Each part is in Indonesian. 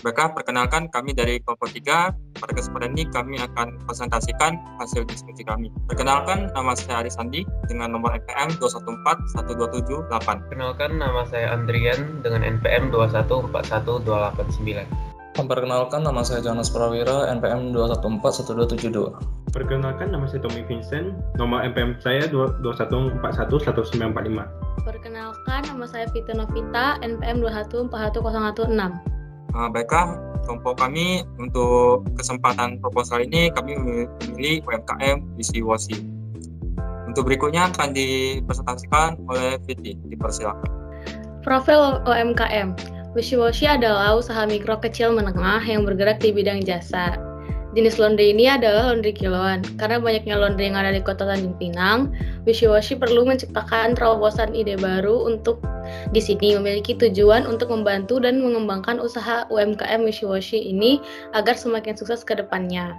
Baiklah, perkenalkan kami dari kelompok 3. Pada kesempatan ini kami akan presentasikan hasil diskusi kami. Perkenalkan, nama saya Aris Sandi dengan nomor NPM 2141278. Perkenalkan, nama saya Andrian dengan NPM 2141289. Memperkenalkan, nama saya Jonas Prawira, NPM 2141272. Perkenalkan, nama saya Tommy Vincent, nomor NPM saya 21411945. Perkenalkan, nama saya Vita Novita, NPM 2141016. Baiklah, kelompok kami untuk kesempatan proposal ini kami memilih UMKM Wishy-Washy. Untuk berikutnya akan dipresentasikan oleh Viti, dipersilakan. Profil UMKM Wishy-Washy adalah usaha mikro kecil menengah yang bergerak di bidang jasa. Jenis laundry ini adalah laundry kiloan. Karena banyaknya laundry yang ada di Kota Tanjung Pinang, Wishy-Washy perlu menciptakan terobosan ide baru untuk di sini memiliki tujuan untuk membantu dan mengembangkan usaha UMKM Wishy-Washy ini agar semakin sukses ke depannya.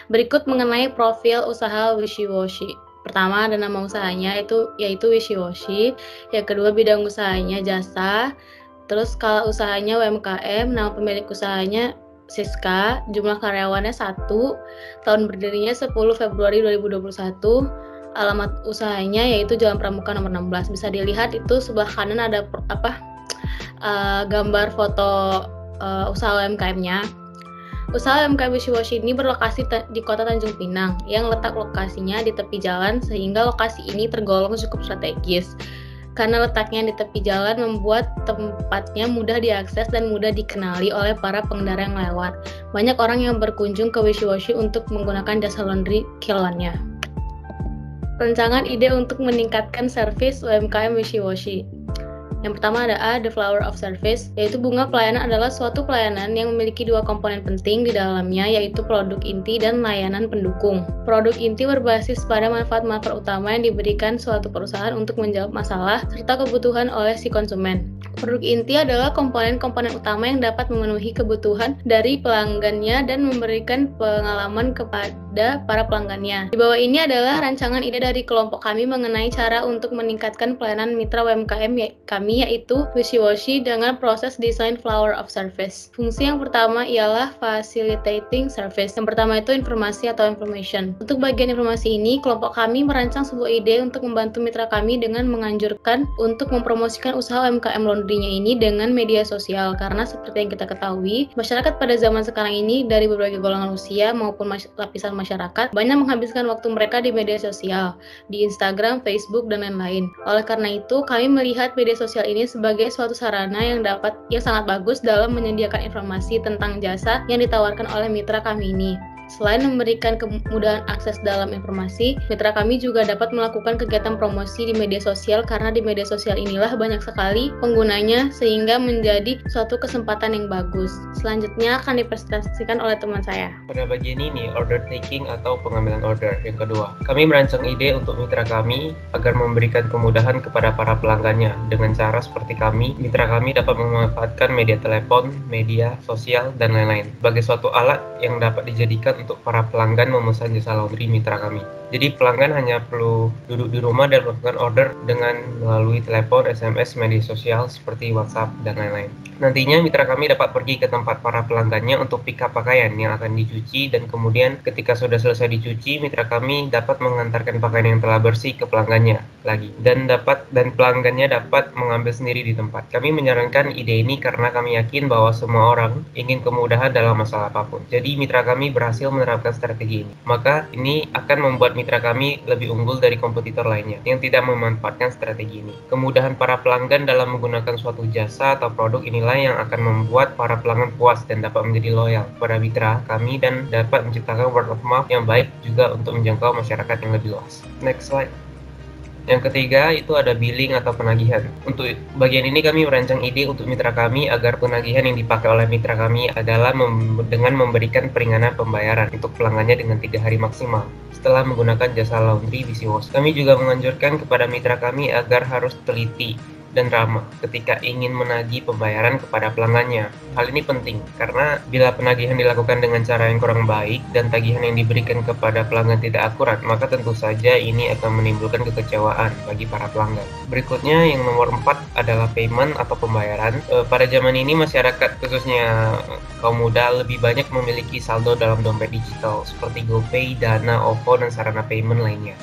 Berikut mengenai profil usaha Wishy-Washy. Pertama ada nama usahanya yaitu Wishy-Washy. Yang kedua bidang usahanya jasa. Terus skala usahanya UMKM, nama pemilik usahanya Siska, jumlah karyawannya 1, tahun berdirinya 10 Februari 2021, alamat usahanya yaitu Jalan Pramuka nomor 16. Bisa dilihat itu sebelah kanan ada gambar foto usaha UMKM-nya. Usaha UMKM Wishy-Washy ini berlokasi di Kota Tanjung Pinang yang letak lokasinya di tepi jalan sehingga lokasi ini tergolong cukup strategis. Karena letaknya di tepi jalan membuat tempatnya mudah diakses dan mudah dikenali oleh para pengendara yang lewat. Banyak orang yang berkunjung ke Wishy-Washy untuk menggunakan jasa laundry kiloannya. Rancangan ide untuk meningkatkan servis UMKM Wishy-Washy. Yang pertama ada A, the flower of service, yaitu bunga pelayanan adalah suatu pelayanan yang memiliki dua komponen penting di dalamnya, yaitu produk inti dan layanan pendukung. Produk inti berbasis pada manfaat-manfaat utama yang diberikan suatu perusahaan untuk menjawab masalah serta kebutuhan oleh si konsumen. Produk inti adalah komponen-komponen utama yang dapat memenuhi kebutuhan dari pelanggannya dan memberikan pengalaman kepada para pelanggannya. Di bawah ini adalah rancangan ide dari kelompok kami mengenai cara untuk meningkatkan pelayanan mitra UMKM kami, yaitu Wishy-Washy dengan proses desain flower of service. Fungsi yang pertama ialah facilitating service. Yang pertama itu informasi atau information. Untuk bagian informasi ini, kelompok kami merancang sebuah ide untuk membantu mitra kami dengan menganjurkan untuk mempromosikan usaha UMKM laundry-nya ini dengan media sosial. Karena seperti yang kita ketahui, masyarakat pada zaman sekarang ini dari berbagai golongan usia maupun lapisan masyarakat banyak menghabiskan waktu mereka di media sosial, di Instagram, Facebook, dan lain-lain. Oleh karena itu, kami melihat media sosial ini sebagai suatu sarana yang sangat bagus dalam menyediakan informasi tentang jasa yang ditawarkan oleh mitra kami ini. Selain memberikan kemudahan akses dalam informasi, mitra kami juga dapat melakukan kegiatan promosi di media sosial karena di media sosial inilah banyak sekali penggunanya sehingga menjadi suatu kesempatan yang bagus. Selanjutnya akan dipresentasikan oleh teman saya. Pada bagian ini, order taking atau pengambilan order. Yang kedua, kami merancang ide untuk mitra kami agar memberikan kemudahan kepada para pelanggannya. Dengan cara seperti kami, mitra kami dapat memanfaatkan media telepon, media sosial, dan lain-lain sebagai suatu alat yang dapat dijadikan untuk para pelanggan memesan jasa laundry mitra kami. Jadi pelanggan hanya perlu duduk di rumah dan melakukan order dengan melalui telepon, SMS, media sosial seperti WhatsApp dan lain-lain. Nantinya mitra kami dapat pergi ke tempat para pelanggannya untuk pick up pakaian yang akan dicuci dan kemudian ketika sudah selesai dicuci, mitra kami dapat mengantarkan pakaian yang telah bersih ke pelanggannya lagi dan pelanggannya dapat mengambil sendiri di tempat. Kami menyarankan ide ini karena kami yakin bahwa semua orang ingin kemudahan dalam masalah apapun. Jadi mitra kami berhasil menerapkan strategi ini. Maka ini akan membuat mitra kami lebih unggul dari kompetitor lainnya yang tidak memanfaatkan strategi ini. Kemudahan para pelanggan dalam menggunakan suatu jasa atau produk inilah yang akan membuat para pelanggan puas dan dapat menjadi loyal pada mitra kami dan dapat menciptakan word of mouth yang baik juga untuk menjangkau masyarakat yang lebih luas. Next slide. Yang ketiga itu ada billing atau penagihan. Untuk bagian ini kami merancang ide untuk mitra kami agar penagihan yang dipakai oleh mitra kami adalah dengan memberikan peringanan pembayaran untuk pelanggannya dengan 3 hari maksimal setelah menggunakan jasa laundry Wishy-Washy. Kami juga menganjurkan kepada mitra kami agar harus teliti dan ramah ketika ingin menagih pembayaran kepada pelanggannya. Hal ini penting karena bila penagihan dilakukan dengan cara yang kurang baik dan tagihan yang diberikan kepada pelanggan tidak akurat, maka tentu saja ini akan menimbulkan kekecewaan bagi para pelanggan. Berikutnya yang nomor 4 adalah payment atau pembayaran. Pada zaman ini masyarakat khususnya kaum muda lebih banyak memiliki saldo dalam dompet digital seperti GoPay, Dana, OVO, dan sarana payment lainnya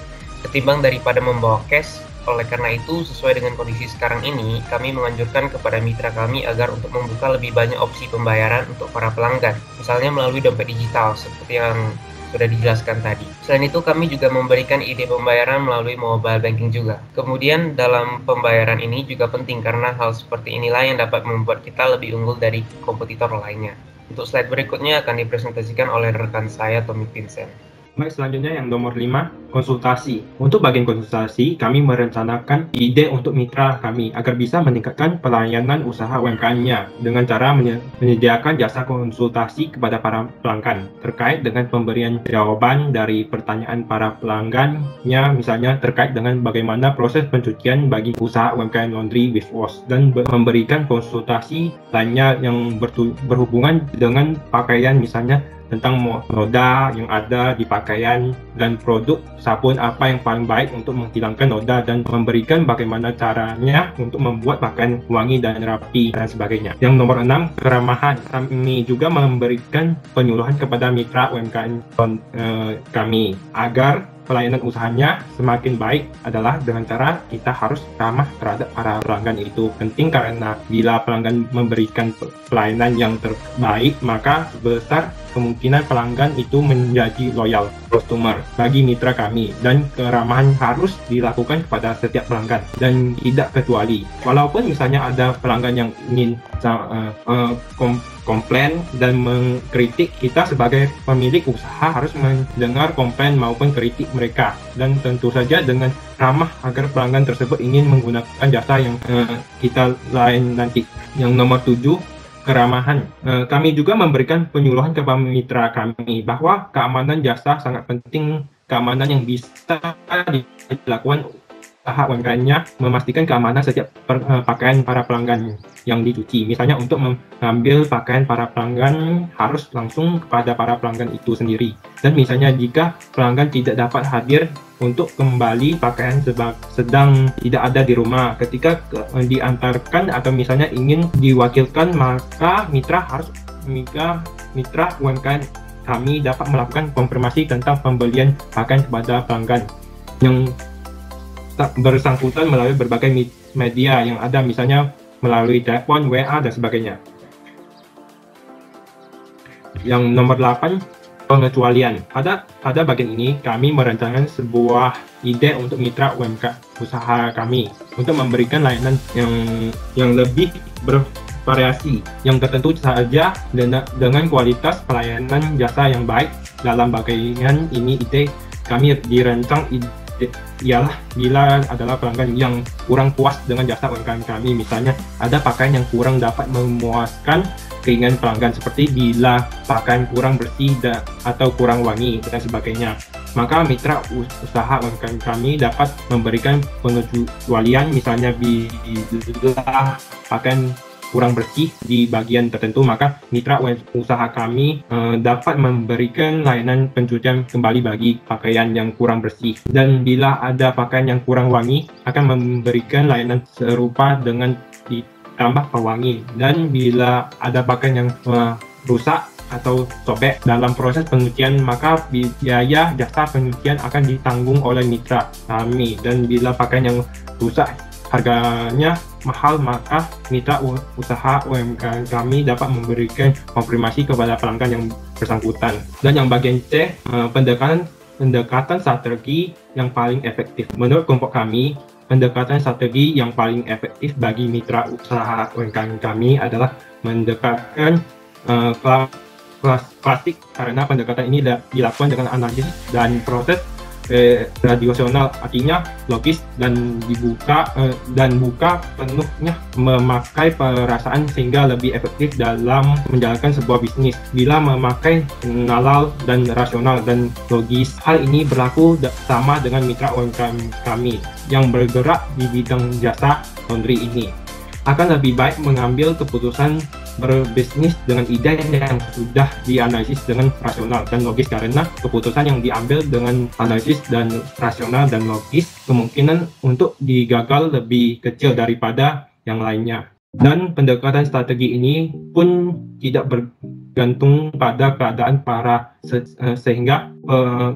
ketimbang daripada membawa cash. Oleh karena itu, sesuai dengan kondisi sekarang ini, kami menganjurkan kepada mitra kami agar untuk membuka lebih banyak opsi pembayaran untuk para pelanggan, misalnya melalui dompet digital seperti yang sudah dijelaskan tadi. Selain itu, kami juga memberikan ide pembayaran melalui mobile banking juga. Kemudian dalam pembayaran ini juga penting karena hal seperti inilah yang dapat membuat kita lebih unggul dari kompetitor lainnya. Untuk slide berikutnya akan dipresentasikan oleh rekan saya, Tommy Vincent. Baik, selanjutnya yang nomor 5, konsultasi. Untuk bagian konsultasi, kami merencanakan ide untuk mitra kami agar bisa meningkatkan pelayanan usaha UMKM-nya dengan cara menyediakan jasa konsultasi kepada para pelanggan terkait dengan pemberian jawaban dari pertanyaan para pelanggannya, misalnya terkait dengan bagaimana proses pencucian bagi usaha UMKM laundry with wash, dan memberikan konsultasi lainnya yang berhubungan dengan pakaian, misalnya tentang noda yang ada di pakaian dan produk sabun apa yang paling baik untuk menghilangkan noda, dan memberikan bagaimana caranya untuk membuat pakaian wangi dan rapi dan sebagainya. Yang nomor 6, keramahan. Kami juga memberikan penyuluhan kepada mitra UMKM kami agar pelayanan usahanya semakin baik adalah dengan cara kita harus ramah terhadap para pelanggan. Itu penting karena bila pelanggan memberikan pelayanan yang terbaik, maka besar kemungkinan pelanggan itu menjadi loyal customer bagi mitra kami, dan keramahan harus dilakukan kepada setiap pelanggan dan tidak kecuali. Walaupun misalnya ada pelanggan yang ingin komplain dan mengkritik, kita sebagai pemilik usaha harus mendengar komplain maupun kritik mereka, dan tentu saja dengan ramah agar pelanggan tersebut ingin menggunakan jasa yang kita lain nanti. Yang nomor 7, keramahan. Kami juga memberikan penyuluhan kepada mitra kami bahwa keamanan jasa sangat penting. Keamanan yang bisa dilakukan usaha UMKM-nya memastikan keamanan setiap pakaian para pelanggan yang dicuci. Misalnya untuk mengambil pakaian para pelanggan harus langsung kepada para pelanggan itu sendiri. Dan misalnya jika pelanggan tidak dapat hadir untuk kembali pakaian sedang tidak ada di rumah ketika diantarkan atau misalnya ingin diwakilkan, maka mitra UMKM kami dapat melakukan konfirmasi tentang pembelian pakaian kepada pelanggan yang bersangkutan melalui berbagai media yang ada, misalnya melalui telepon, WA, dan sebagainya. Yang nomor 8, pengecualian. Pada bagian ini kami merencanakan sebuah ide untuk mitra UMKM usaha kami untuk memberikan layanan yang lebih bervariasi yang tertentu saja dengan kualitas pelayanan jasa yang baik. Dalam bagian ini ide kami dirancang ialah bila adalah pelanggan yang kurang puas dengan jasa UMKM kami, misalnya ada pakaian yang kurang dapat memuaskan keinginan pelanggan seperti bila pakaian kurang bersih atau kurang wangi dan sebagainya, maka mitra usaha UMKM kami dapat memberikan pengecualian, misalnya bila pakaian kurang bersih di bagian tertentu, maka mitra usaha kami dapat memberikan layanan pencucian kembali bagi pakaian yang kurang bersih. Dan bila ada pakaian yang kurang wangi, akan memberikan layanan serupa dengan ditambah pewangi. Dan bila ada pakaian yang rusak atau sobek dalam proses pencucian, maka biaya jasa pencucian akan ditanggung oleh mitra kami. Dan bila pakaian yang rusak harganya mahal, maka mitra usaha UMKM kami dapat memberikan konfirmasi kepada pelanggan yang bersangkutan. Dan yang bagian C, pendekatan strategi yang paling efektif. Menurut kelompok kami, pendekatan strategi yang paling efektif bagi mitra usaha UMKM kami adalah mendekatkan kelas klasik, karena pendekatan ini dilakukan dengan analisis dan proses operasional, artinya logis dan buka penuhnya memakai perasaan sehingga lebih efektif dalam menjalankan sebuah bisnis. Bila memakai nalar dan rasional dan logis, hal ini berlaku sama dengan mitra UMKM kami yang bergerak di bidang jasa laundry ini. Akan lebih baik mengambil keputusan berbisnis dengan ide yang sudah dianalisis dengan rasional dan logis, karena keputusan yang diambil dengan analisis dan rasional dan logis kemungkinan untuk digagal lebih kecil daripada yang lainnya. Dan pendekatan strategi ini pun tidak bergantung pada keadaan sehingga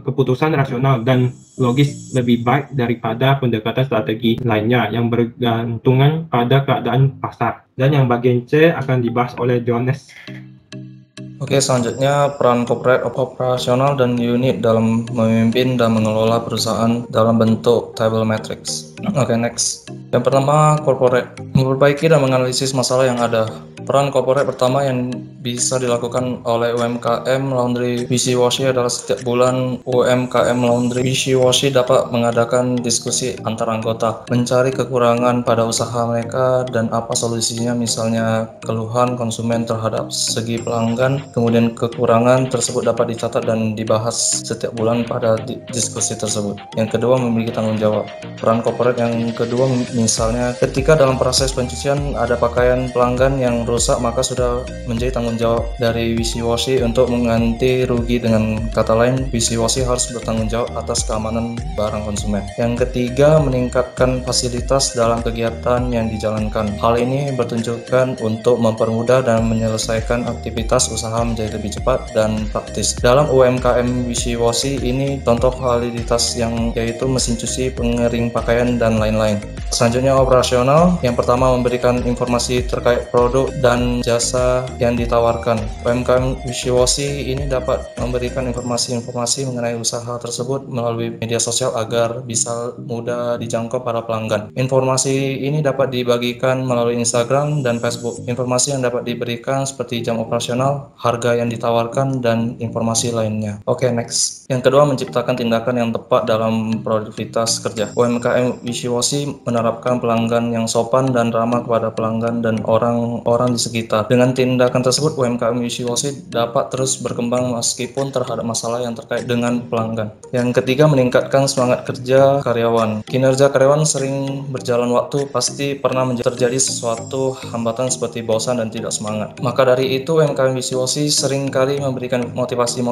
keputusan rasional dan logis lebih baik daripada pendekatan strategi lainnya yang bergantungan pada keadaan pasar. Dan yang bagian C akan dibahas oleh Jones. Oke, selanjutnya peran corporate operasional dan unit dalam memimpin dan mengelola perusahaan dalam bentuk table matrix. Oke, next. Yang pertama, corporate. Memperbaiki dan menganalisis masalah yang ada. Peran corporate pertama yang bisa dilakukan oleh UMKM Laundry Wishy-Washy adalah setiap bulan UMKM Laundry Wishy-Washy dapat mengadakan diskusi antar anggota, mencari kekurangan pada usaha mereka dan apa solusinya, misalnya keluhan konsumen terhadap segi pelanggan. Kemudian kekurangan tersebut dapat dicatat dan dibahas setiap bulan pada diskusi tersebut. Yang kedua, memiliki tanggung jawab. Peran corporate yang kedua misalnya ketika dalam proses pencucian ada pakaian pelanggan yang rusak, maka sudah menjadi tanggung jawab dari Wishy-Washy untuk mengganti rugi. Dengan kata lain, Wishy-Washy harus bertanggung jawab atas keamanan barang konsumen. Yang ketiga, meningkatkan fasilitas dalam kegiatan yang dijalankan. Hal ini bertujuan untuk mempermudah dan menyelesaikan aktivitas usaha menjadi lebih cepat dan praktis. Dalam UMKM Wishy-Washy ini contoh fasilitas yang yaitu mesin cuci, pengering pakaian, dan lain-lain. Selanjutnya operasional. Yang pertama, memberikan informasi terkait produk dan jasa yang ditawarkan. UMKM Wishy-Washy ini dapat memberikan informasi-informasi mengenai usaha tersebut melalui media sosial agar bisa mudah dijangkau para pelanggan. Informasi ini dapat dibagikan melalui Instagram dan Facebook. Informasi yang dapat diberikan seperti jam operasional, harga yang ditawarkan, dan informasi lainnya. Oke, next. Yang kedua, menciptakan tindakan yang tepat dalam produktivitas kerja. UMKM Wishy-Washy menerapkan pelanggan yang sopan dan ramah kepada pelanggan dan orang-orang di sekitar. Dengan tindakan tersebut, UMKM Wishy-Washy dapat terus berkembang meskipun terhadap masalah yang terkait dengan pelanggan. Yang ketiga, meningkatkan semangat kerja karyawan. Kinerja karyawan sering berjalan waktu pasti pernah terjadi sesuatu hambatan seperti bosan dan tidak semangat. Maka dari itu, UMKM Wishy-Washy seringkali memberikan motivasi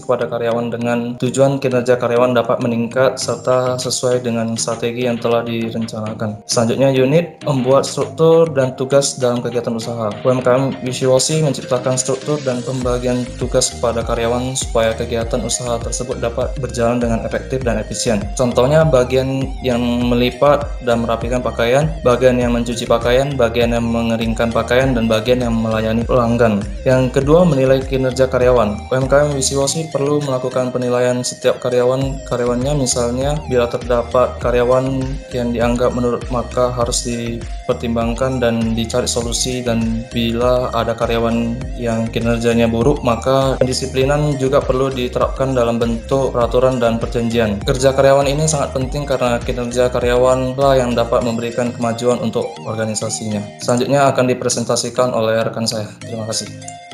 kepada karyawan dengan tujuan kinerja karyawan dapat meningkat serta sesuai dengan strategi yang telah direncanakan. Selanjutnya, unit membuat struktur dan tugas dalam kegiatan usaha. UMKM Wishy-Washy menciptakan struktur dan pembagian tugas kepada karyawan supaya kegiatan usaha tersebut dapat berjalan dengan efektif dan efisien. Contohnya, bagian yang melipat dan merapikan pakaian, bagian yang mencuci pakaian, bagian yang mengeringkan pakaian, dan bagian yang melayani pelanggan. Yang kedua, menilai kinerja karyawan. UMKM Wishy-Washy perlu melakukan penilaian setiap karyawannya, misalnya bila terdapat karyawan yang dianggap menurut maka harus dipertimbangkan dan dicari solusi, dan bila ada karyawan yang kinerjanya buruk maka pendisiplinan juga perlu diterapkan dalam bentuk peraturan dan perjanjian. Kerja karyawan ini sangat penting karena kinerja karyawan lah yang dapat memberikan kemajuan untuk organisasinya. Selanjutnya akan dipresentasikan oleh rekan saya. Terima kasih.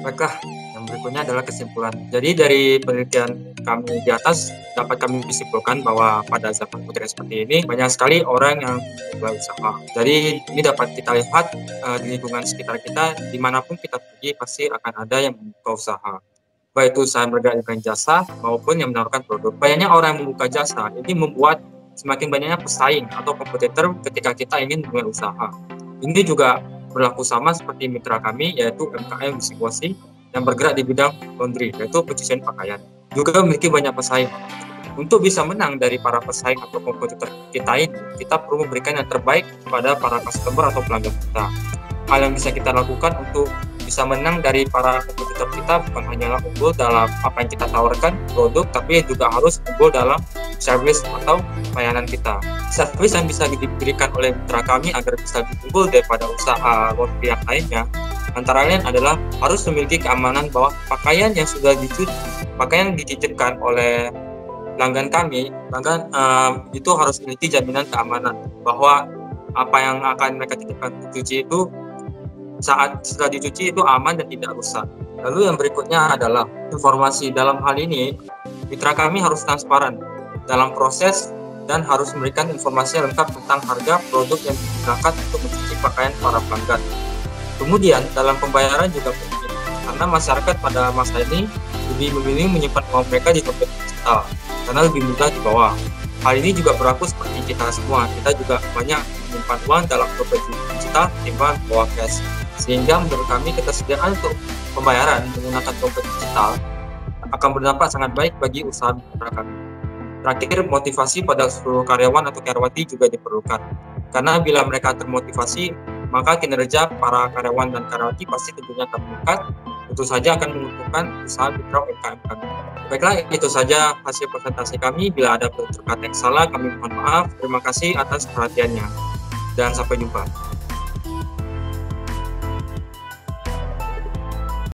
Baiklah, yang berikutnya adalah kesimpulan. Jadi dari penelitian kami di atas dapat kami simpulkan bahwa pada zaman modern seperti ini banyak sekali orang yang memulai usaha. Jadi ini dapat kita lihat di lingkungan sekitar kita, dimanapun kita pergi pasti akan ada yang membuka usaha. Baik itu usaha bergerak dengan jasa maupun yang menawarkan produk. Banyaknya orang yang membuka jasa ini membuat semakin banyaknya pesaing atau kompetitor ketika kita ingin memulai usaha. Ini juga berlaku sama seperti mitra kami yaitu UMKM Wishy-Washy yang bergerak di bidang laundry, yaitu pencucian pakaian. Juga memiliki banyak pesaing. Untuk bisa menang dari para pesaing atau kompetitor kita ini, kita perlu memberikan yang terbaik kepada para customer atau pelanggan kita. Hal yang bisa kita lakukan untuk bisa menang dari para kompetitor kita bukan hanyalah unggul dalam apa yang kita tawarkan produk, tapi juga harus unggul dalam service atau layanan kita. Service yang bisa diberikan oleh mitra kami agar bisa unggul daripada usaha laundry yang lainnya, antara lain adalah harus memiliki keamanan bahwa pakaian yang sudah dicuci, pakaian yang dicicipkan oleh pelanggan itu harus memiliki jaminan keamanan bahwa apa yang akan mereka titipkan dicuci itu saat setelah dicuci itu aman dan tidak rusak. Lalu yang berikutnya adalah informasi. Dalam hal ini mitra kami harus transparan dalam proses dan harus memberikan informasi lengkap tentang harga produk yang digunakan untuk mencuci pakaian para pelanggan. Kemudian dalam pembayaran juga penting, karena masyarakat pada masa ini lebih memilih menyimpan uang mereka di dompet digital karena lebih mudah dibawa. Hal ini juga berlaku seperti kita semua. Kita juga banyak menyimpan uang dalam dompet digital ketimbang bawa cash. Sehingga menurut kami ketersediaan untuk pembayaran menggunakan dompet digital akan berdampak sangat baik bagi usaha mitra kami. Terakhir, motivasi pada seluruh karyawan atau karyawati juga diperlukan. Karena bila mereka termotivasi, maka kinerja para karyawan dan karyawati pasti tentunya akan meningkat. Tentu saja akan menguntungkan usaha mitra UMKM kami. Baiklah, itu saja hasil presentasi kami. Bila ada tutur kata yang salah, kami mohon maaf. Terima kasih atas perhatiannya. Dan sampai jumpa.